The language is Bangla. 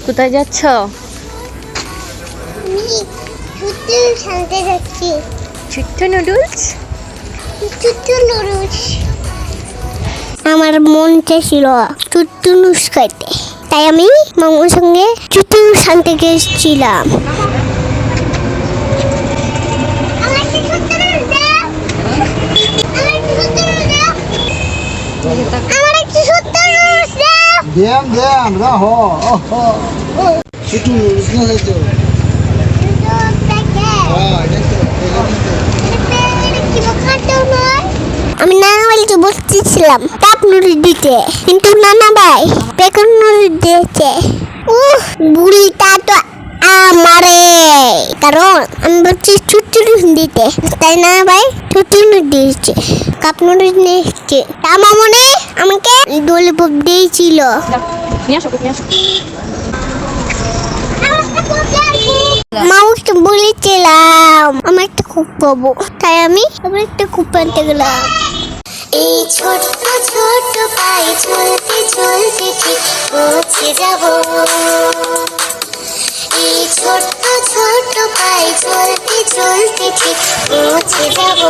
কোথায় যাচ্ছ? নুডলস আনতে যাচ্ছি। ছোট্ট নুডলস? ছোট্ট নুডলস। আমার মন চাইছিল ছোট্ট নুডলস খাইতে, তাই আমি মামার সঙ্গে ছোট্ট নুডলস আনতে গেছিলাম। আমি নানা বাড়িতে বসতেছিলাম কাপ নুডলস দিতে, কিন্তু নানা ভাই বেকন নুডলস দিয়েছে। বুড়িটা তো আমারে, কারণ আমি বলছি ছোট্ট নুডলস দিতে, তাই নানা ভাই ছোট্ট নুডলস দিয়েছে, কাপ নুডলস নিয়ে এসছে। আমার মনে আমাকে ললিপপ দিয়েছিল। মাউকে বলেছিলাম আমার একটা খুব পাবো, তাই আমি আবার একটা খুব আনতে গেলাম। এই ছোট্ট ছোট্ট পায়ে চলতে চলতে ঠিক পৌঁছে যাব। এই ছোট্ট ছোট্ট পায়ে চলতে চলতে ঠিক পৌঁছে যাব।